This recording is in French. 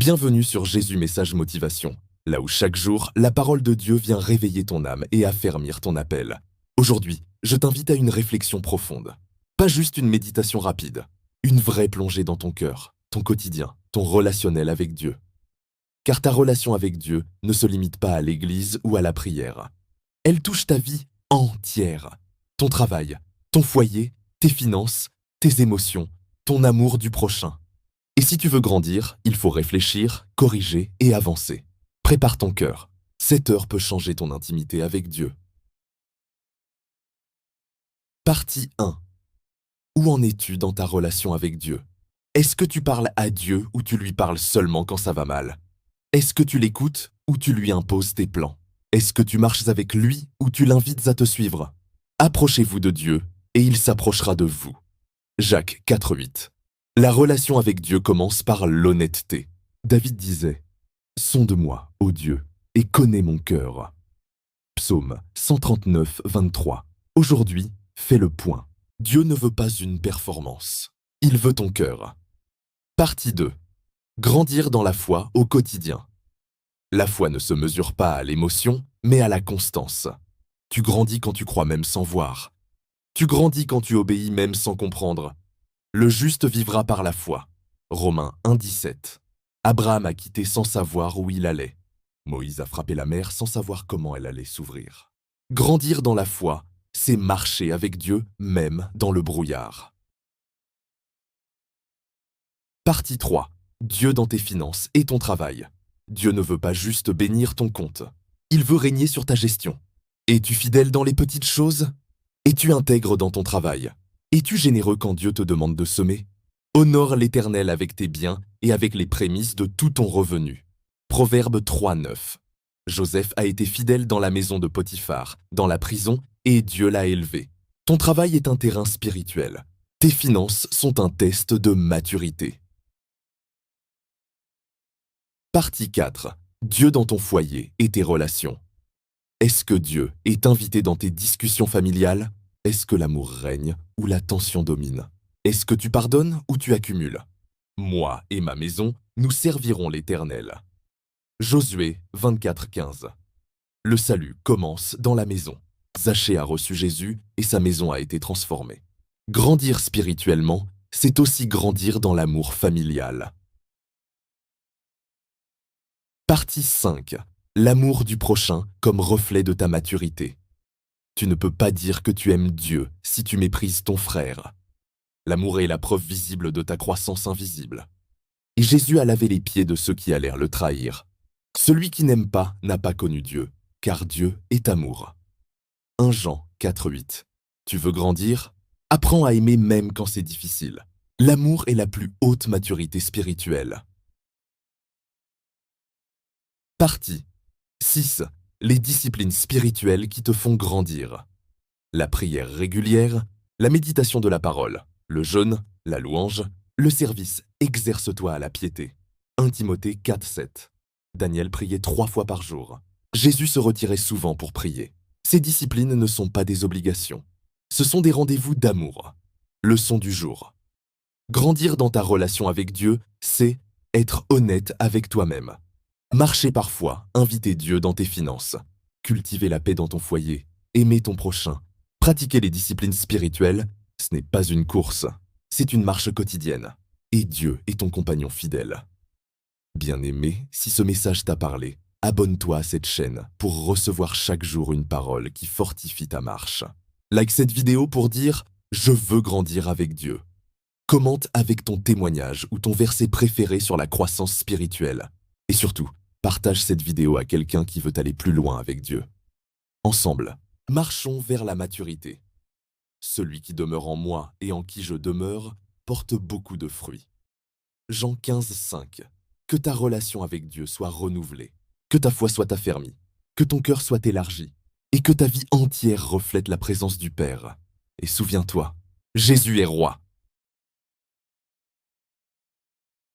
Bienvenue sur Jésus Message Motivation, là où chaque jour, la parole de Dieu vient réveiller ton âme et affermir ton appel. Aujourd'hui, je t'invite à une réflexion profonde. Pas juste une méditation rapide, une vraie plongée dans ton cœur, ton quotidien, ton relationnel avec Dieu. Car ta relation avec Dieu ne se limite pas à l'église ou à la prière. Elle touche ta vie entière. Ton travail, ton foyer, tes finances, tes émotions, ton amour du prochain. Et si tu veux grandir, il faut réfléchir, corriger et avancer. Prépare ton cœur. Cette heure peut changer ton intimité avec Dieu. Partie 1. Où en es-tu dans ta relation avec Dieu? Est-ce que tu parles à Dieu ou tu lui parles seulement quand ça va mal? Est-ce que tu l'écoutes ou tu lui imposes tes plans? Est-ce que tu marches avec lui ou tu l'invites à te suivre? Approchez-vous de Dieu et il s'approchera de vous. Jacques 4,8. La relation avec Dieu commence par l'honnêteté. David disait « Sonde-moi, ô Dieu, et connais mon cœur ». Psaume 139, 23. Aujourd'hui, fais le point. Dieu ne veut pas une performance. Il veut ton cœur. Partie 2. Grandir dans la foi au quotidien. La foi ne se mesure pas à l'émotion, mais à la constance. Tu grandis quand tu crois même sans voir. Tu grandis quand tu obéis même sans comprendre. Le juste vivra par la foi. Romains 1,17. Abraham a quitté sans savoir où il allait. Moïse a frappé la mer sans savoir comment elle allait s'ouvrir. Grandir dans la foi, c'est marcher avec Dieu même dans le brouillard. Partie 3. Dieu dans tes finances et ton travail. Dieu ne veut pas juste bénir ton compte. Il veut régner sur ta gestion. Es-tu fidèle dans les petites choses? Es-tu intègre dans ton travail? Es-tu généreux quand Dieu te demande de semer? Honore l'Éternel avec tes biens et avec les prémices de tout ton revenu. Proverbe 3,9. Joseph a été fidèle dans la maison de Potiphar, dans la prison, et Dieu l'a élevé. Ton travail est un terrain spirituel. Tes finances sont un test de maturité. Partie 4. Dieu dans ton foyer et tes relations. Est-ce que Dieu est invité dans tes discussions familiales? Est-ce que l'amour règne ou la tension domine? Est-ce que tu pardonnes ou tu accumules? Moi et ma maison, nous servirons l'Éternel. Josué 24,15. Le salut commence dans la maison. Zachée a reçu Jésus et sa maison a été transformée. Grandir spirituellement, c'est aussi grandir dans l'amour familial. Partie 5. L'amour du prochain comme reflet de ta maturité. Tu ne peux pas dire que tu aimes Dieu si tu méprises ton frère. L'amour est la preuve visible de ta croissance invisible. Et Jésus a lavé les pieds de ceux qui allèrent le trahir. Celui qui n'aime pas n'a pas connu Dieu, car Dieu est amour. 1 Jean 4,8. Tu veux grandir? Apprends à aimer même quand c'est difficile. L'amour est la plus haute maturité spirituelle. Partie 6. Les disciplines spirituelles qui te font grandir. La prière régulière, la méditation de la parole, le jeûne, la louange, le service, exerce-toi à la piété. 1 Timothée 4,7. Daniel priait 3 fois par jour. Jésus se retirait souvent pour prier. Ces disciplines ne sont pas des obligations. Ce sont des rendez-vous d'amour. Leçon du jour. Grandir dans ta relation avec Dieu, c'est être honnête avec toi-même. Marcher parfois, inviter Dieu dans tes finances, cultiver la paix dans ton foyer, aimer ton prochain, pratiquer les disciplines spirituelles, ce n'est pas une course, c'est une marche quotidienne. Et Dieu est ton compagnon fidèle. Bien-aimé, si ce message t'a parlé, abonne-toi à cette chaîne pour recevoir chaque jour une parole qui fortifie ta marche. Like cette vidéo pour dire « Je veux grandir avec Dieu ». Commente avec ton témoignage ou ton verset préféré sur la croissance spirituelle. Et surtout, partage cette vidéo à quelqu'un qui veut aller plus loin avec Dieu. Ensemble, marchons vers la maturité. Celui qui demeure en moi et en qui je demeure porte beaucoup de fruits. Jean 15,5. Que ta relation avec Dieu soit renouvelée, que ta foi soit affermie, que ton cœur soit élargi et que ta vie entière reflète la présence du Père. Et souviens-toi, Jésus est roi.